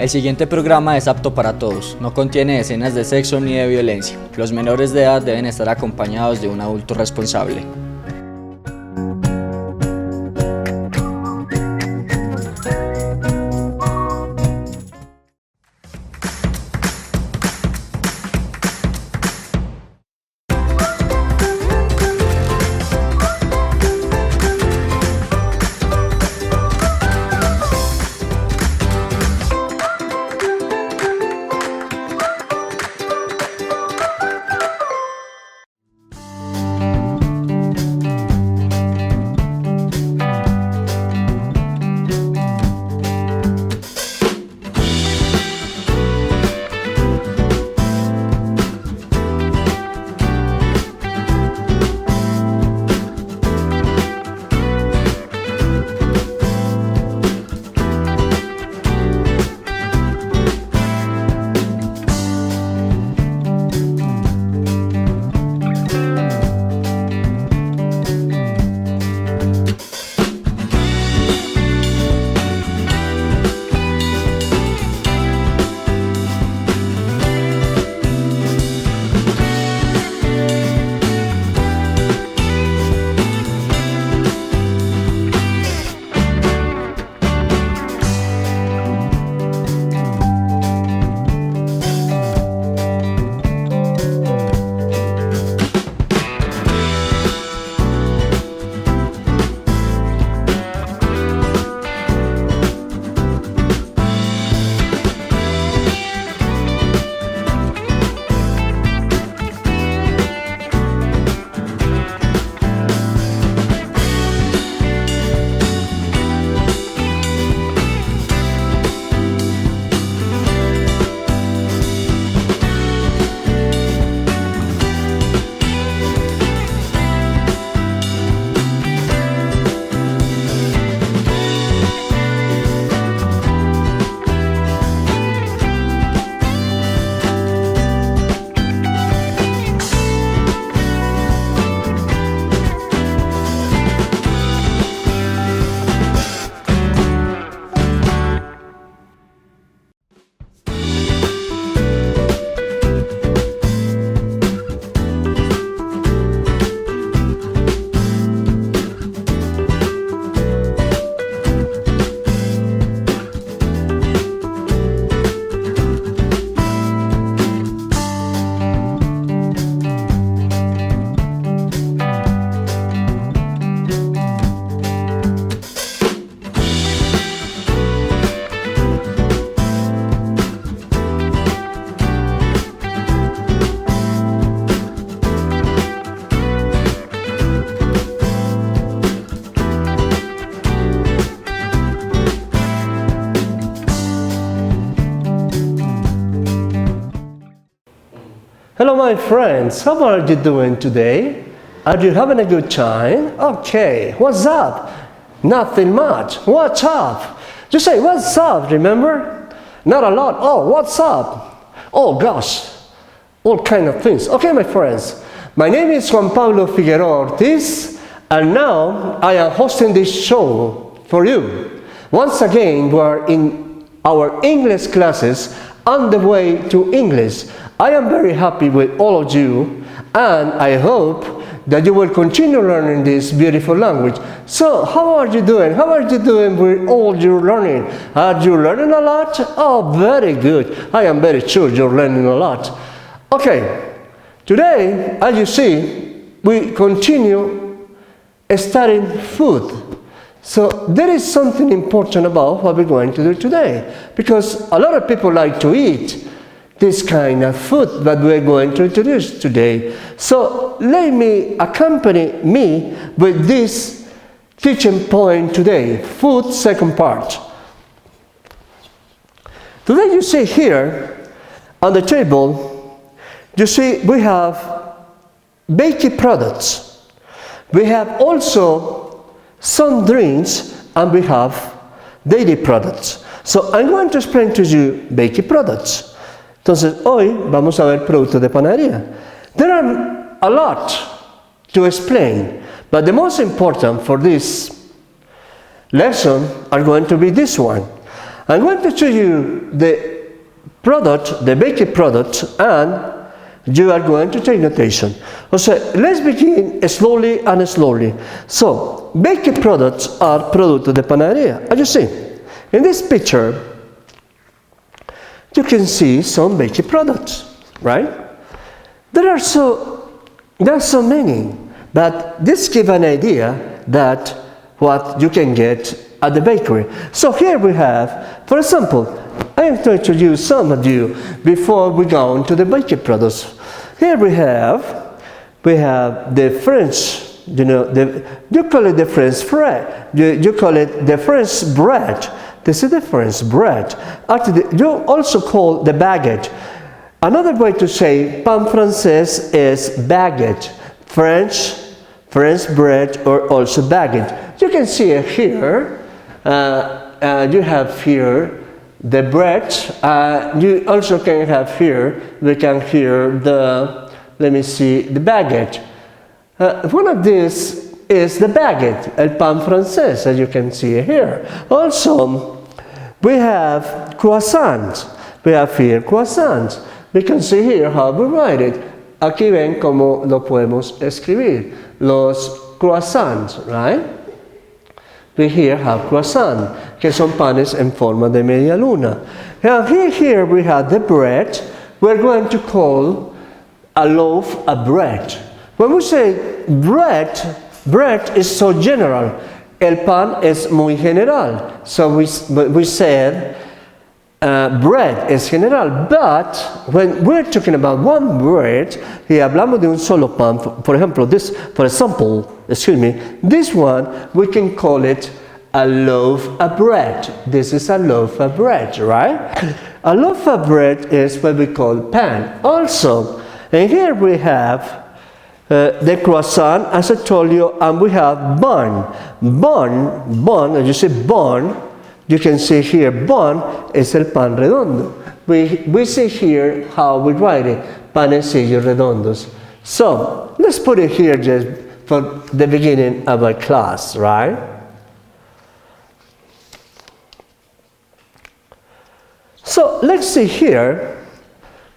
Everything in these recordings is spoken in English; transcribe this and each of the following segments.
El siguiente programa es apto para todos, no contiene escenas de sexo ni de violencia. Los menores de edad deben estar acompañados de un adulto responsable. Hello my friends, how are you doing today? Are you having a good time? Okay, what's up? Nothing much. What's up? You say, what's up, remember? Not a lot. Oh, what's up? Oh gosh, all kind of things. Okay my friends, my name is Juan Pablo Figueroa Ortiz, and now I am hosting this show for you. Once again, we are in our English classes on the way to English. I am very happy with all of you, and I hope that you will continue learning this beautiful language. So, how are you doing? How are you doing with all your learning? Are you learning a lot? Oh, very good. I am very sure you're learning a lot. Okay, today, as you see, we continue studying food. So, there is something important about what we're going to do today, because a lot of people like to eat this kind of food that we're going to introduce today. So let me accompany me with this teaching point today, food second part. Today you see here on the table, you see we have bakery products. We have also some drinks and we have dairy products. So I'm going to explain to you bakery products. Entonces, hoy vamos a ver productos de panadería. There are a lot to explain, but the most important for this lesson are going to be this one. I'm going to show you the product, the baked product, and you are going to take notation. So let's begin slowly and slowly. So, baked products are productos de panadería. As you see, in this picture, you can see some baked products, right? There are so many, but this gives an idea that what you can get at the bakery. So here we have, for example, I am going to introduce some of you before we go on to the baked products. Here we have the French, you call it the French bread. You call it the French bread. This is the French bread. Actually, you also call the baguette. Another way to say pain français is baguette. French bread, or also baguette. You can see it here. You have here the bread. You also can have here, we can hear the, let me see, the baguette. One of these is the baguette, el pain français, as you can see here. Also, we have croissants. We have here croissants. We can see here how we write it. Aquí ven cómo lo podemos escribir. Los croissants, right? We here have croissant, que son panes en forma de media luna. Now here we have the bread. We're going to call a loaf a bread. When we say bread is so general. El pan es muy general. So we said bread is general. But when we're talking about one bread, y hablamos de un solo pan, for example, this one, we can call it a loaf of bread. This is a loaf of bread, right? A loaf of bread is what we call pan. Also, and here we have the croissant, as I told you, and we have bun. Bun, as you say bun, you can see here, bun is el pan redondo. We see here how we write it, panecillos redondos. So, let's put it here just for the beginning of our class, right? So, let's see here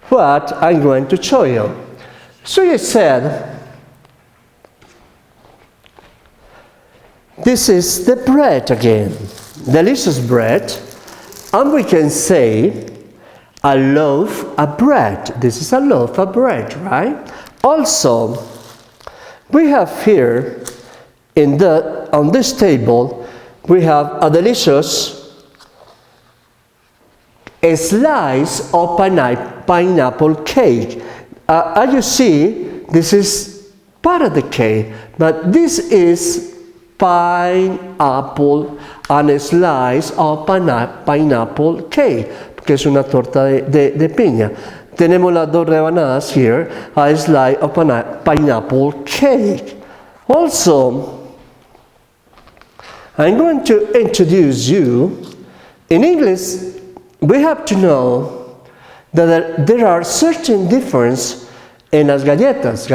what I'm going to show you. So you said, this is the bread again, delicious bread, and we can say a loaf of bread. This is a loaf of bread, right? Also, we have here on this table, we have a delicious slice of pineapple cake. As you see, this is part of the cake, but this is pineapple and a slice of pineapple cake, que es una torta de piña. Tenemos las dos rebanadas here, a slice of pineapple cake. Also, I'm going to introduce you, in English, we have to know that there are certain differences en las galletas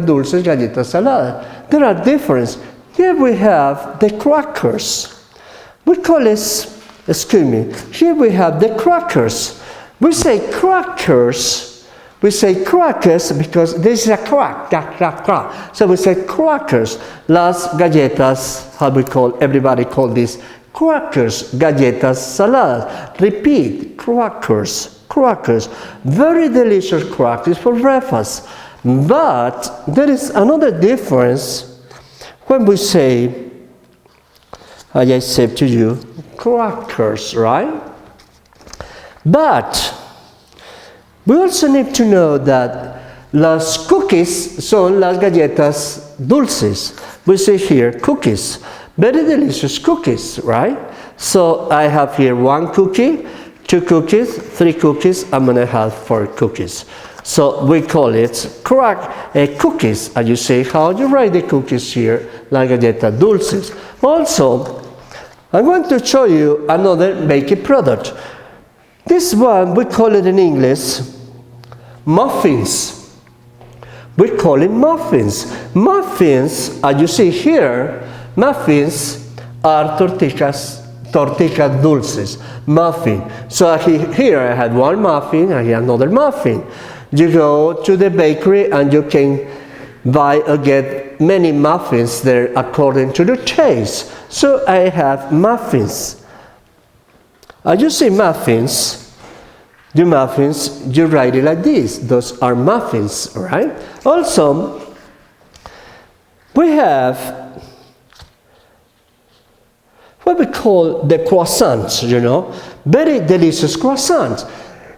dulces, galletas saladas. There are differences. Here we have the crackers. We call this, here we have the crackers. We say crackers because this is a crack. So we say crackers. Las galletas, everybody call this crackers, galletas saladas. Repeat, crackers. Very delicious crackers for breakfast. But there is another difference when we say, as I said to you, crackers, right? But we also need to know that las cookies son las galletas dulces. We say here cookies, very delicious cookies, right? So I have here 1 cookie, 2 cookies, 3 cookies, I'm gonna have 4 cookies. So we call it cookies, and you say how you write the cookies here, la galleta dulces. Also, I'm going to show you another baked product. This one, we call it in English muffins. We call it muffins. Muffins, as you see here, muffins are tortillas tortijas dulces, muffin. So here I had one muffin, I had another muffin. You go to the bakery and you can buy or get many muffins there according to the taste. So I have muffins. As you see muffins, the muffins, you write it like this. Those are muffins, right? Also, we have what we call the croissants, you know, very delicious croissants.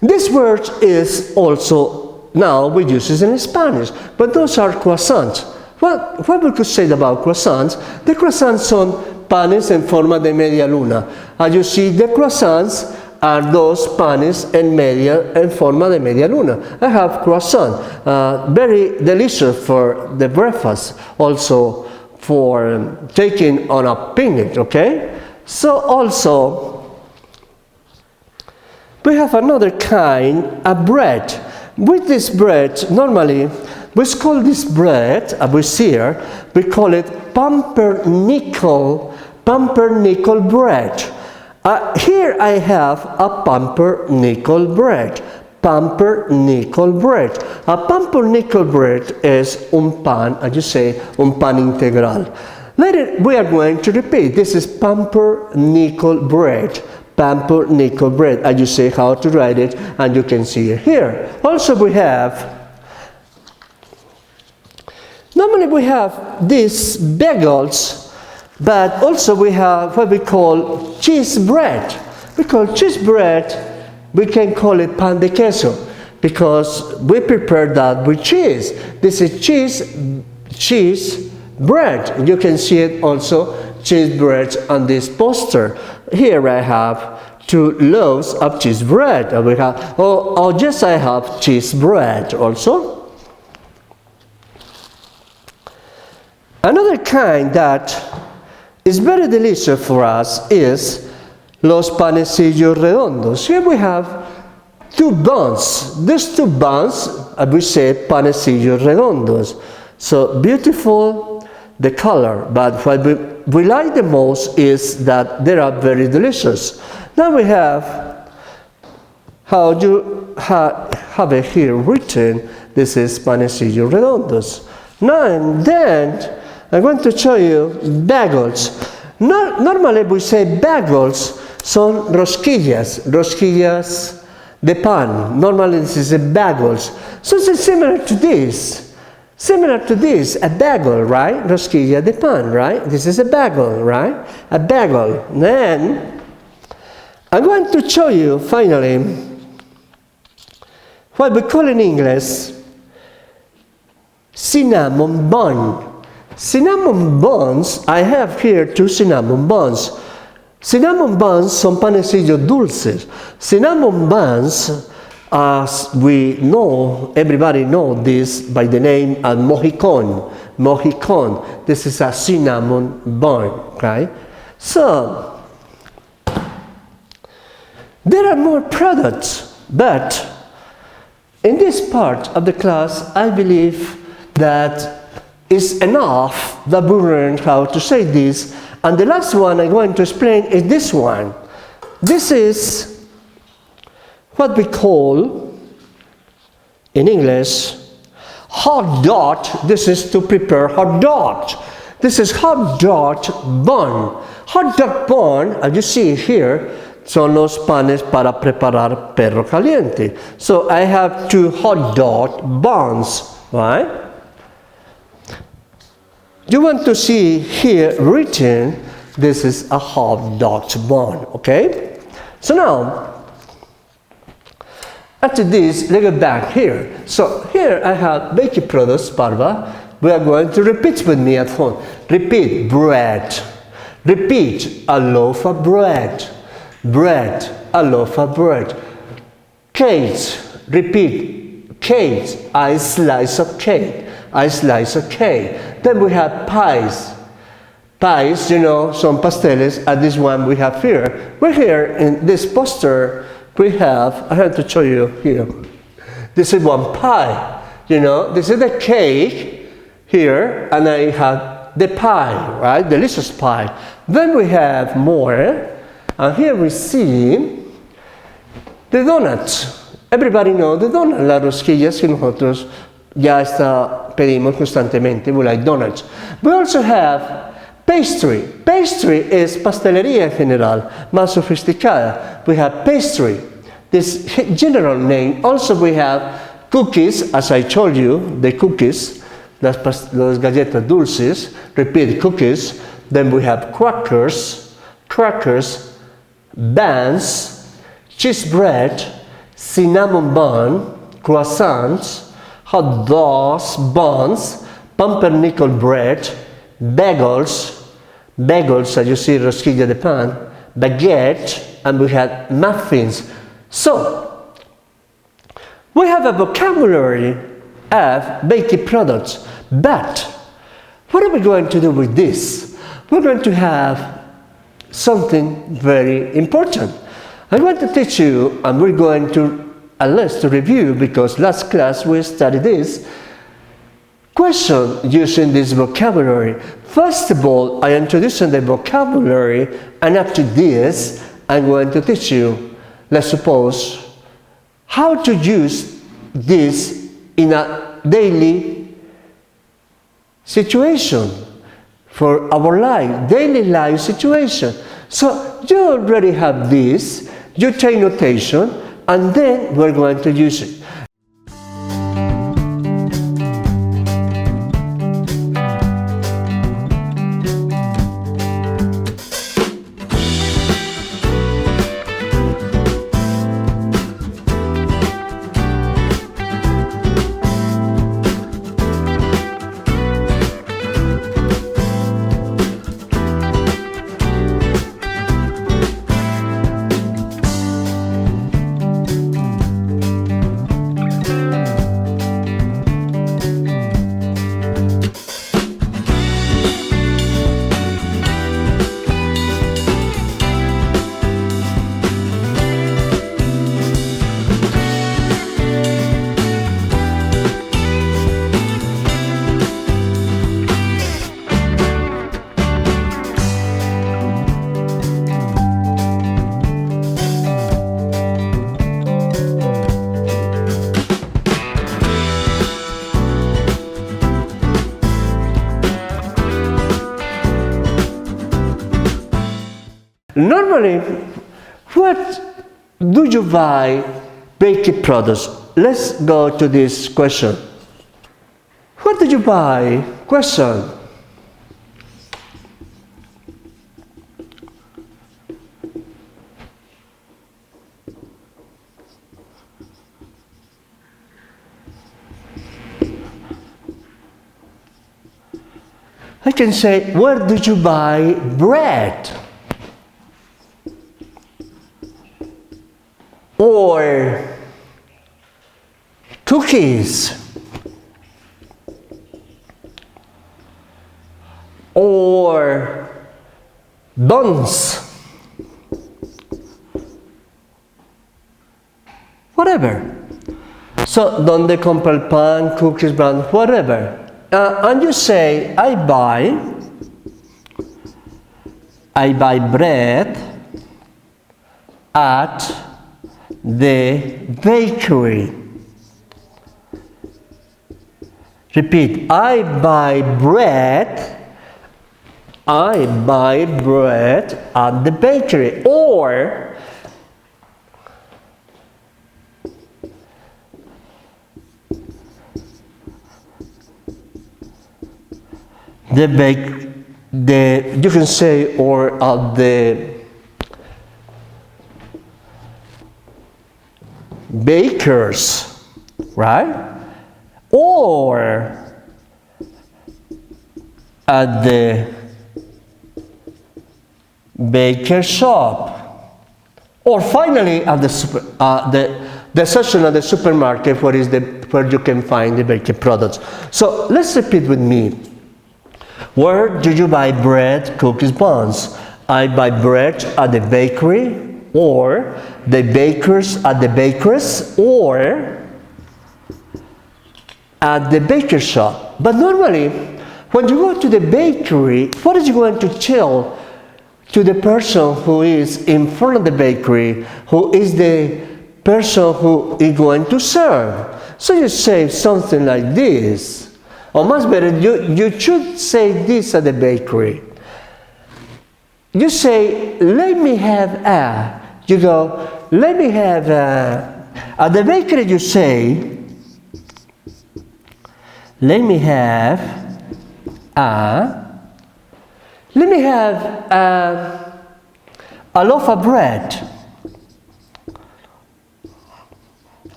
This word is also, now we use it in Spanish, but those are croissants. What we could say about croissants? The croissants son panes en forma de media luna. As you see, the croissants are those panes en forma de media luna. I have croissant, very delicious for the breakfast, also for taking on a picnic, okay? So also, we have another kind of bread. With this bread, normally, we call this bread, as we see here, we call it pumpernickel bread. Here I have a pumpernickel bread. Pumpernickel bread. A pumpernickel bread is un pan, as you say, un pan integral. We are going to repeat. This is pumpernickel bread. Pumpernickel bread. As you say how to write it, and you can see it here. Also we have, normally we have these bagels, but also we have what we call cheese bread. We call cheese bread, we can call it pan de queso, because we prepare that with cheese. This is cheese bread. You can see it also, cheese bread on this poster. Here I have 2 loaves of cheese bread. We have, yes, I have cheese bread also. Another kind that is very delicious for us is los panecillos redondos. Here we have 2 buns. These 2 buns, we say panecillos redondos. So beautiful, the color, but what we like the most is that they are very delicious. Now we have how you have it here written. This is panecillos redondos. Now and then I'm going to show you bagels. Normally we say bagels son rosquillas de pan. Normally this is a bagels. So it's similar to this. A bagel, right? Rosquilla de pan, right? This is a bagel, right? A bagel. Then, I'm going to show you, finally, what we call in English cinnamon bun. Cinnamon buns, I have here 2 cinnamon buns. Cinnamon buns son panecillos dulces. Cinnamon buns, as we know, everybody knows this by the name of mohicon. Mohicon. This is a cinnamon bun, right? So, there are more products, but in this part of the class, I believe that is enough that we learned how to say this. And the last one I'm going to explain is this one. This is what we call, in English, hot dog. This is to prepare hot dog. This is hot dog bun. Hot dog bun, as you see here, son los panes para preparar perro caliente. So I have 2 hot dog buns, right? You want to see here written, this is a hot dog bun, okay? So now, after this, let's go back here. So here I have bakery products, Parva. We are going to repeat with me at home. Repeat, bread. Repeat, a loaf of bread. Bread, a loaf of bread. Cakes, repeat, cakes, a slice of cake. A slice of cake. Then we have pies. Pies, you know, some pasteles, and this one we have here. We're here in this poster. We have, I have to show you here. This is one pie, you know, this is the cake here, and I have the pie, right? Delicious pie. Then we have more. And here we see the donuts. Everybody knows the donut, las rosquillas que nosotros ya pedimos constantemente. We like donuts. We also have pastry. Pastry is pastelería en general, más sofisticada. We have pastry, this general name. Also we have cookies, as I told you, the cookies, las galletas dulces, repeat, cookies. Then we have crackers, buns, cheese bread, cinnamon bun, croissants, hot dogs, buns, pumpernickel bread, bagels, as you see, rosquilla de pan, baguette, and we have muffins. So, we have a vocabulary of baked products, but what are we going to do with this? We're going to have something very important. I'm going to teach you, and we're going to, at least to review, because last class we studied this, question using this vocabulary. First of all, I introduce the vocabulary, and after this, I'm going to teach you, let's suppose, how to use this in a daily situation for our life, daily life situation. So you already have this, you take notation, and then we're going to use it. Normally, what do you buy baked products? Let's go to this question. What do you buy? Question. I can say, where do you buy bread? Or cookies, or buns, whatever. So, donde compra el pan, cookies, bun, whatever. And you say, I buy bread at the bakery. Repeat, I buy bread at the bakery. Or you can say, or at the bakers, right? Or at the baker shop, or finally at the section of the supermarket where you can find the baked products. So let's repeat with me. Where do you buy bread, cookies, buns? I buy bread at the bakery, or the bakers at the baker's, or at the baker shop. But normally, when you go to the bakery, what is you going to tell to the person who is in front of the bakery, who is the person who is going to serve. So you say something like this, or much better, you should say this at the bakery. You say, let me have a. You go, let me have a. At the bakery you say, let me have a. Let me have a loaf of bread.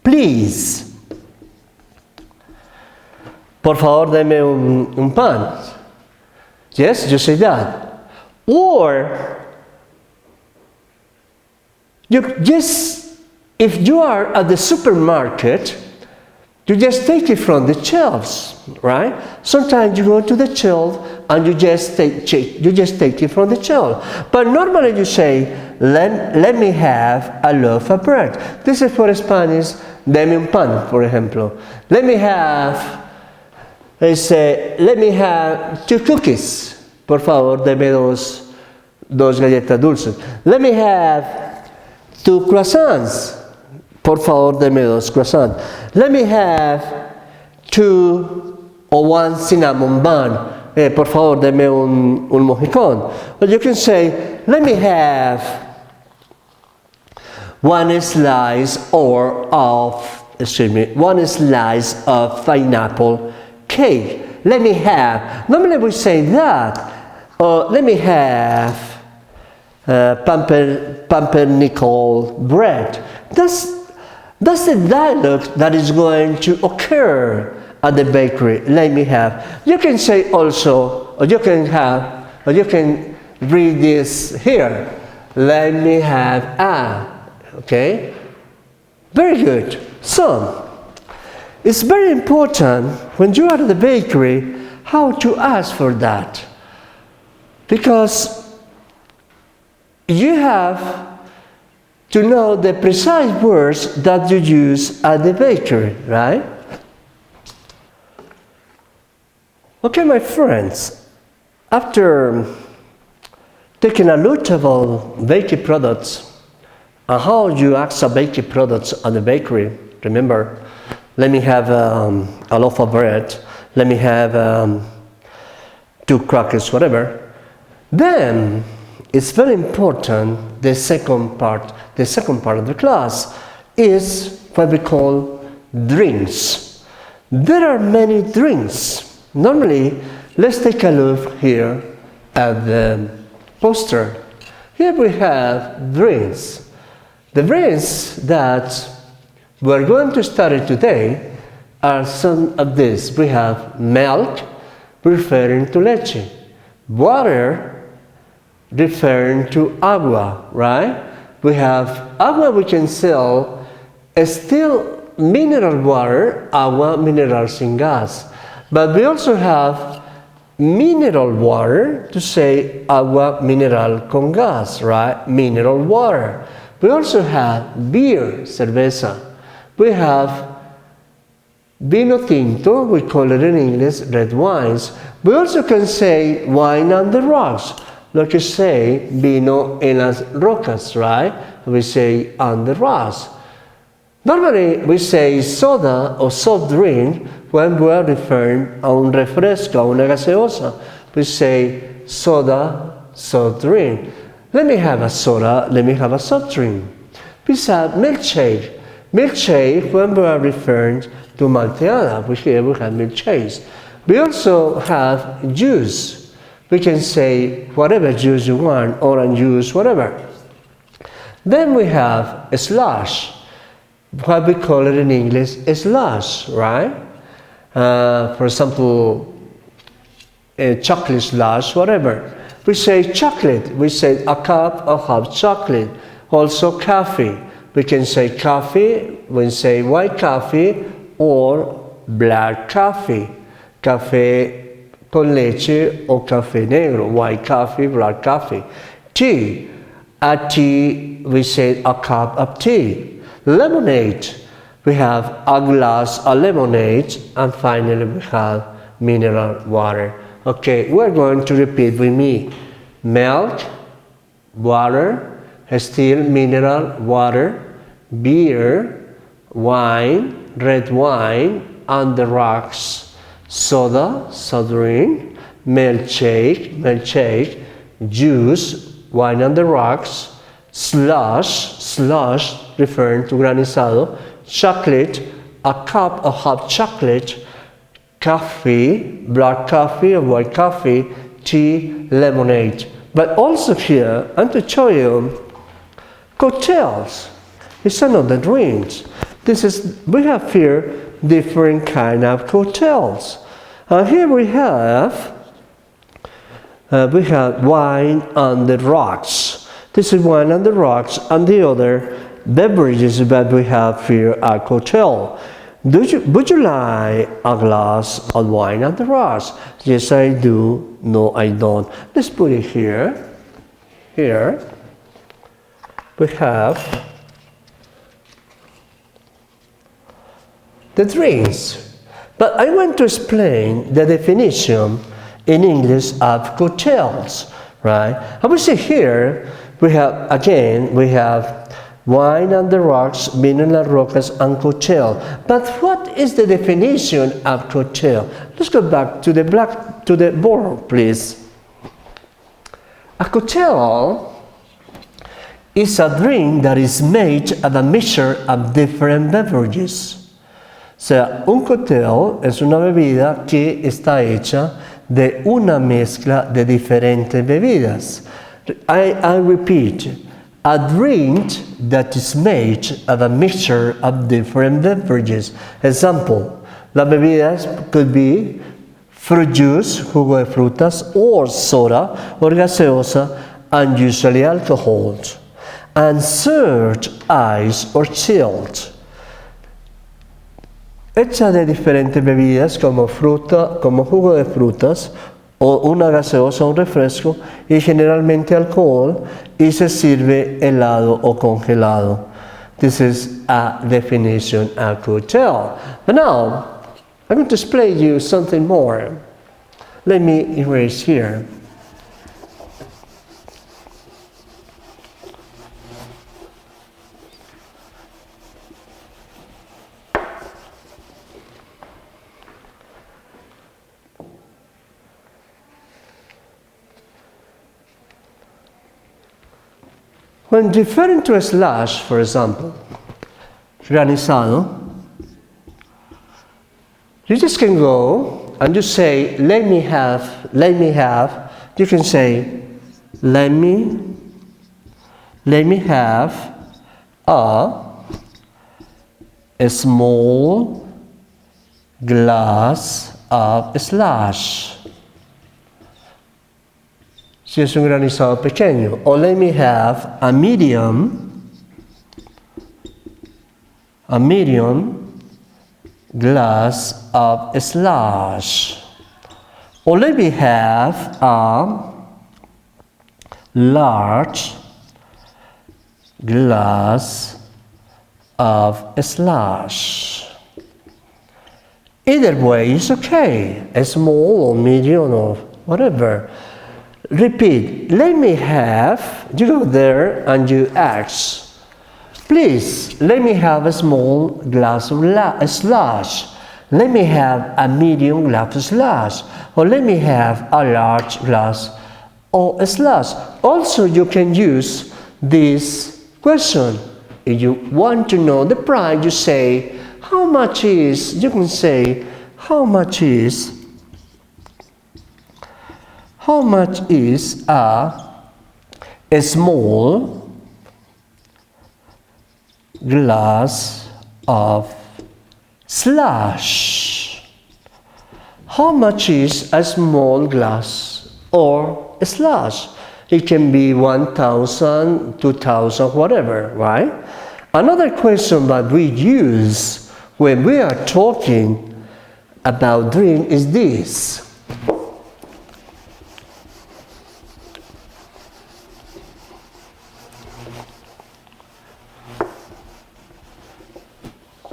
Please. Por favor, deme un pan. Yes, you say that. Or, if you are at the supermarket, you just take it from the shelves, right? Sometimes you go to the shelf and you just take it from the shelf. But normally you say, let me have a loaf of bread. This is for Spanish, deme un pan, por ejemplo. Let me have 2 cookies. Por favor, deme dos galletas dulces. Let me have 2 croissants. Por favor, deme 2 croissants. Let me have 2 or 1 cinnamon bun. Por favor, deme un mojicón. Or you can say, let me have 1 slice of pineapple cake. Let me have. Normally we say that. Let me have pumpernickel bread. That's the dialogue that is going to occur at the bakery. Let me have. You can say also, or you can read this here. Let me have a. Okay? Very good. So, it's very important when you are at the bakery how to ask for that. Because you have to know the precise words that you use at the bakery, right? Okay, my friends, after taking a look about bakery products and how you accept bakery products at the bakery, remember, let me have a loaf of bread, let me have 2 crackers, whatever. Then it's very important, the second part of the class is what we call drinks. There are many drinks. Normally, let's take a look here at the poster. Here we have drinks. The drinks that we're going to study today are some of these. We have milk, referring to leche. Water, referring to agua, right? We have agua we can sell, still mineral water, agua mineral sin gas. But we also have mineral water to say agua mineral con gas, right? Mineral water. We also have beer, cerveza. We have vino tinto, we call it in English red wines. We also can say wine on the rocks. Like you say, vino en las rocas, right? We say on the rocks. Normally, we say soda or soft drink when we are referring a un refresco, a una gaseosa. We say soda, soft drink. Let me have a soda, let me have a soft drink. We say milkshake. Milkshake when we are referring to malteada. Here we have milkshakes. We also have juice. We can say whatever juice you want, orange juice, whatever. Then we have a slush. What we call it in English is slush, right? For example, a chocolate slush, whatever. We say chocolate. We say a cup of hot chocolate. Also coffee. We can say coffee. We say white coffee or black coffee. Café con leche or café negro. White coffee, black coffee. Tea. A tea, we say a cup of tea. Lemonade. We have a glass of lemonade. And finally we have mineral water. Okay, we're going to repeat with me. Milk, water, still mineral water, beer, wine, red wine, on the rocks, soda, soda drink, milkshake, juice, wine on the rocks, slush, referring to granizado, chocolate, a cup of hot chocolate, coffee, black coffee or white coffee, tea, lemonade. But also here, I'm to show you cocktails. It's another drinks. We have here different kind of cocktails. Here we have wine on the rocks. This is wine on the rocks, and the other beverages that we have here are cocktail. Would you like a glass of wine on the rocks? Yes, I do. No, I don't. Let's put it here. Here we have the drinks. But I want to explain the definition in English of cocktails, right? I will say here we have wine on the rocks, mineral rocas, and cocktail. But what is the definition of cocktail? Let's go back to the board, please. A cocktail is a drink that is made of a mixture of different beverages. O sea, un cóctel es una bebida que está hecha de una mezcla de diferentes bebidas. I repeat, a drink that is made of a mixture of different beverages. Example, las bebidas could be fruit juice, jugo de frutas, or soda, or gaseosa, and usually alcohol. And served ice or chilled. Hecha de diferentes bebidas como fruta, como jugo de frutas, o una gaseosa, un refresco, y generalmente alcohol, y se sirve helado o congelado. This is a definition of cocktail. But now, I'm going to explain you something more. Let me erase here. When referring to a slush, for example, granizado, you just can go and you say, let me have, you can say, let me have a small glass of slush. Si es un granizado pequeño. Or let me have a medium glass of slush. Or let me have a large glass of slush. Either way is okay, a small or medium or whatever. Repeat, let me have, you go there and you ask, please, let me have a small glass of slush. Let me have a medium glass of slush. Or let me have a large glass of slush. Also, you can use this question. If you want to know the price, you say, how much is, you can say, how much is a small glass of slush? How much is a small glass or a slush? It can be 1,000, 2,000, whatever, right? Another question that we use when we are talking about drink is this.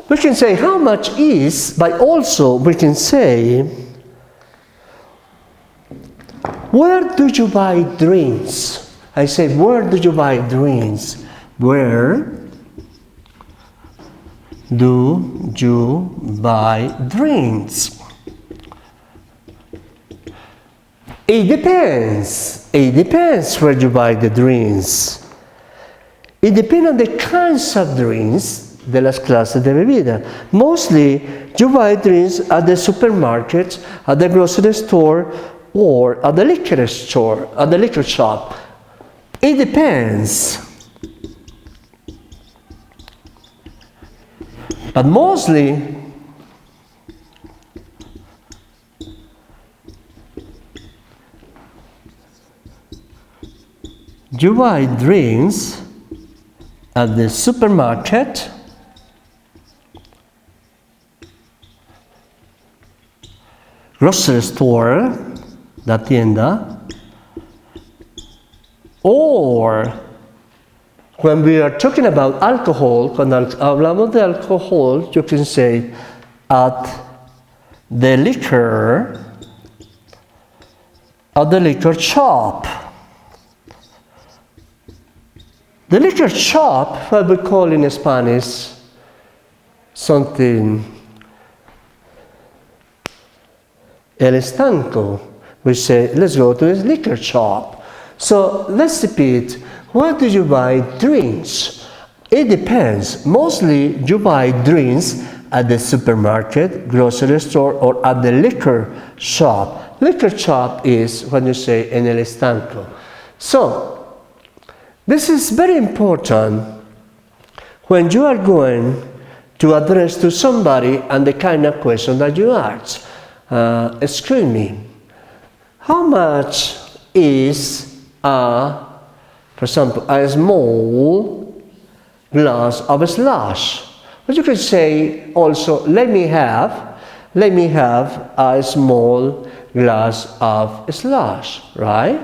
We can say how much is, but also we can say Where do you buy drinks? I say, where do you buy drinks? Where do you buy drinks? It depends. It depends where you buy the drinks. It depends on the kinds of drinks, de las clases de bebida. Mostly, you buy drinks at the supermarket, at the grocery store, or at the liquor store, at the liquor shop. It depends. But mostly, you buy drinks at the supermarket, grocery store, la tienda, or when we are talking about alcohol, cuando hablamos de alcohol, you can say at the liquor shop. The liquor shop, what we call in Spanish something, el estanco. We say, let's go to this liquor shop. So let's repeat, where do you buy drinks? It depends. Mostly you buy drinks at the supermarket, grocery store, or at the liquor shop. Liquor shop is when you say en el estanco. So, this is very important when you are going to address to somebody and the kind of question that you ask. Excuse me, how much is for example, a small glass of slush? But you can say also, let me have a small glass of slush, right?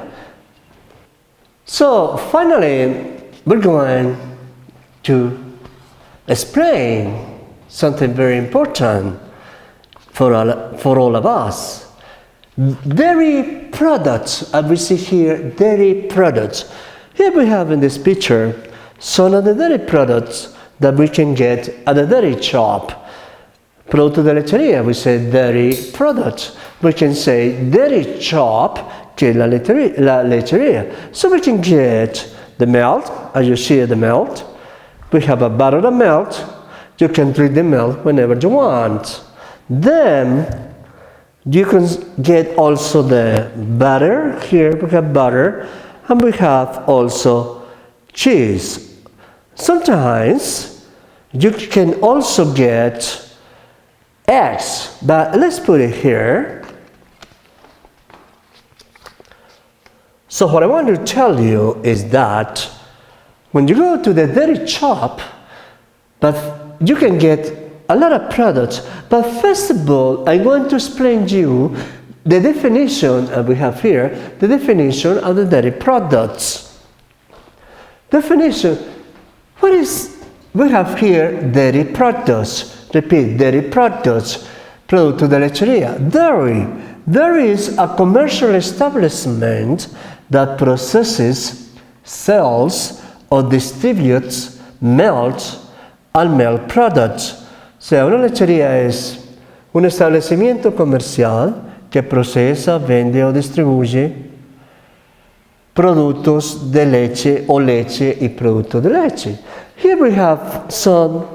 So finally, we're going to explain something very important for all of us. Dairy products, as we see here, dairy products. Here we have in this picture some of the dairy products that we can get at the dairy shop. Producto de lechería, we say dairy products. We can say dairy shop, que es la lechería. So we can get the milk, as you see the milk. We have a bottle of milk. You can drink the milk whenever you want. Then you can get also the butter. Here we have butter, and we have also cheese. Sometimes you can also get eggs, but let's put it here. So what I want to tell you is that when you go to the dairy shop, but you can get a lot of products. But first of all, I'm going to explain to you the definition that we have here, the definition of the dairy products. Definition, we have here dairy products. Repeat, dairy products. Producto de lechería, dairy. Dairy is a commercial establishment that processes, sells, or distributes milk and milk products. O sea, una lechería es un establecimiento comercial que procesa, vende o distribuye productos de leche o leche y productos de leche. Here we have some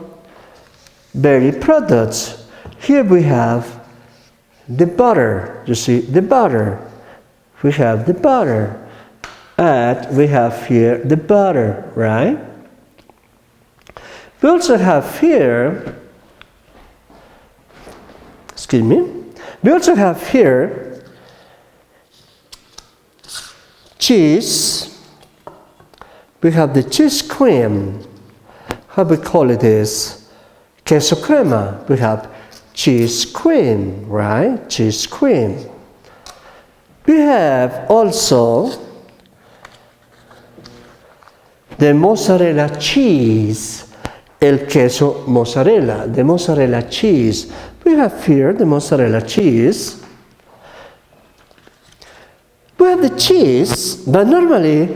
dairy products. Here we have the butter. You see, the butter. We have the butter. And we have here the butter, right? We also have here, excuse me, we also have here cheese. We have the cheese cream. How we call it is queso crema. We have cheese cream, right? Cheese cream. We have also the mozzarella cheese. El queso mozzarella, the mozzarella cheese. We have here the mozzarella cheese. We have have the cheese, but normally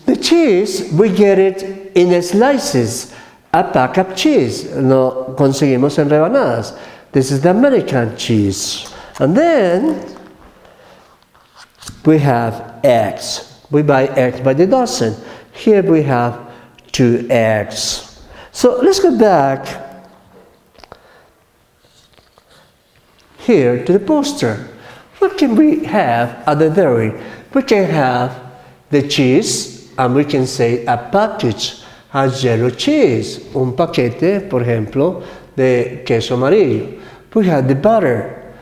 the cheese we get it in slices, a pack of cheese. Lo conseguimos en rebanadas. This is the American cheese. And then we have eggs. We buy eggs by the dozen. Here we have 2 eggs. So let's go back here to the poster. What can we have at the dairy? We can have the cheese, and we can say a package has yellow cheese. Un paquete, por ejemplo, de queso amarillo. We have the butter.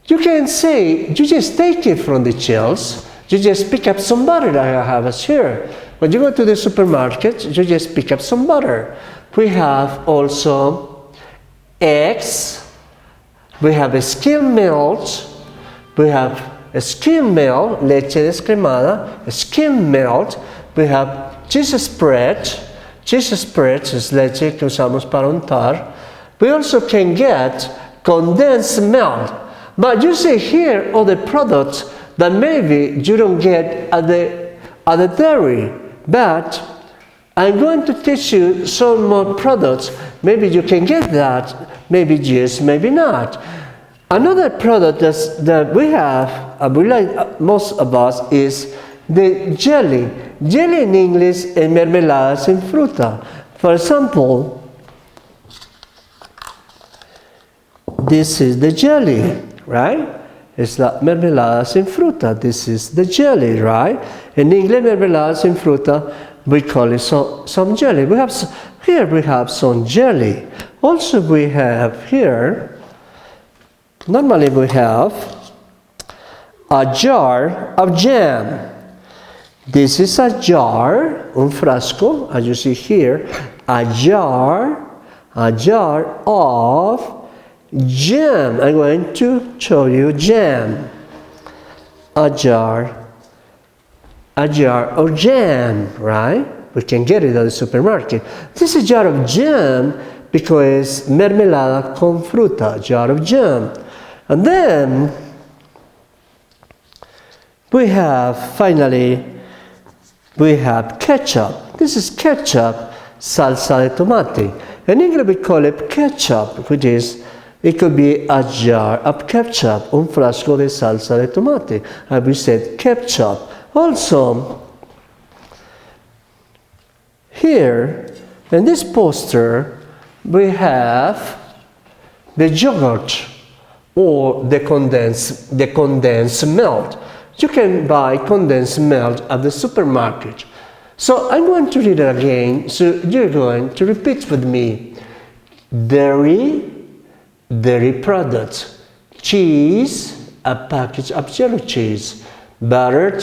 You can say, you just take it from the shelves. You just pick up some butter that I have here. When you go to the supermarket, you just pick up some butter. We have also eggs. We have a skim milk. We have a skim milk, leche descremada, a skim milk. We have cheese spread. Cheese spread is leche que usamos para untar. We also can get condensed milk. But you see here other products that maybe you don't get at the dairy. But I'm going to teach you some more products. Maybe you can get that. Maybe yes, maybe not. Another product that we have, we like most of us, is the jelly. Jelly in English is mermeladas en fruta. For example, this is the jelly, right? It's like mermeladas en fruta. This is the jelly, right? In English, mermeladas en fruta, we call it some jelly. Here we have some jelly. Also we have here, normally we have a jar of jam. This is a jar, un frasco, as you see here, a jar of jam. I'm going to show you jam. A jar of jam, right? We can get it at the supermarket. This is a jar of jam because mermelada con fruta, jar of jam. And then we have, finally, we have ketchup. This is ketchup, salsa de tomate. In English we call it ketchup, which is, it could be a jar of ketchup, un frasco de salsa de tomate. And we said ketchup. Also, here, in this poster, we have the yogurt or the condensed milk. You can buy condensed milk at the supermarket. So I'm going to read it again, so you're going to repeat with me. Dairy products. Cheese, a package of yellow cheese. Butter,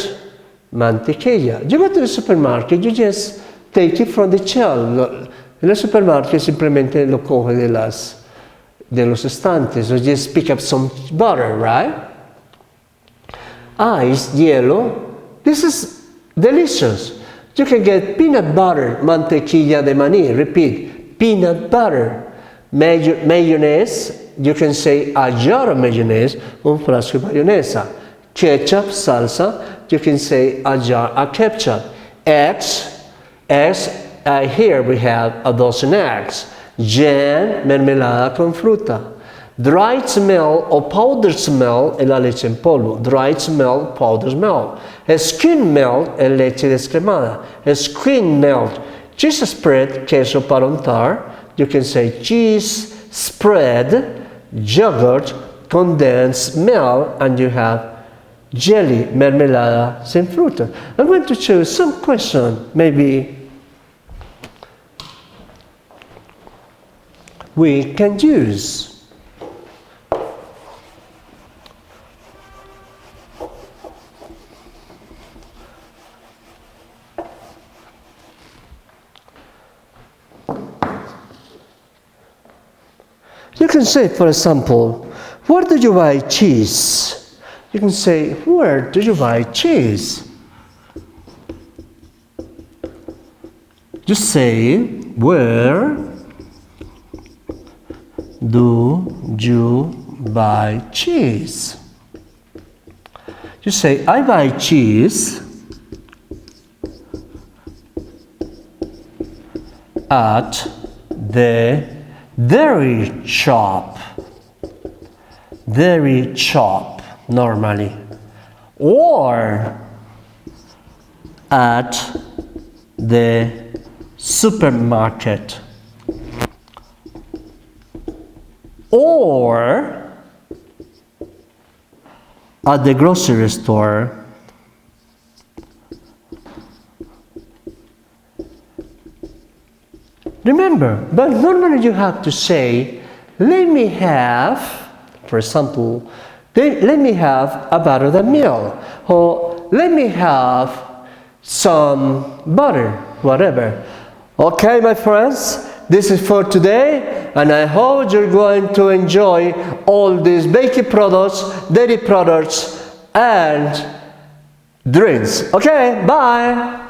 mantequilla. You go to the supermarket, you just take it from the shelf. En el supermarket simplemente lo coge de los estantes. So just pick up some butter, right? Ice, hielo. This is delicious. You can get peanut butter, mantequilla de maní. Repeat, peanut butter. Mayonnaise, you can say a jar of mayonnaise, un frasco de mayonesa. Ketchup, salsa, you can say a jar of ketchup. Eggs, here we have a dozen eggs. Jam, mermelada con fruta. Dried smell or powdered smell es la leche en polvo. Dried smell, powdered smell. Skim milk es leche descremada. Skim milk, cheese spread, queso para untar. You can say cheese spread, yogurt, condensed milk, and you have jelly, mermelada sin fruta. I'm going to choose some question, maybe we can use. You can say, for example, where do you buy cheese? You can say, where do you buy cheese? Just say, where do you buy cheese? You say, I buy cheese at the dairy shop. Dairy shop, normally. Or at the supermarket. Or at the grocery store. Remember, but normally you have to say, let me have, for example, let me have a buttered meal, or let me have some butter, whatever. Okay, my friends, this is for today, and I hope you're going to enjoy all these baking products, dairy products, and drinks. Okay, bye!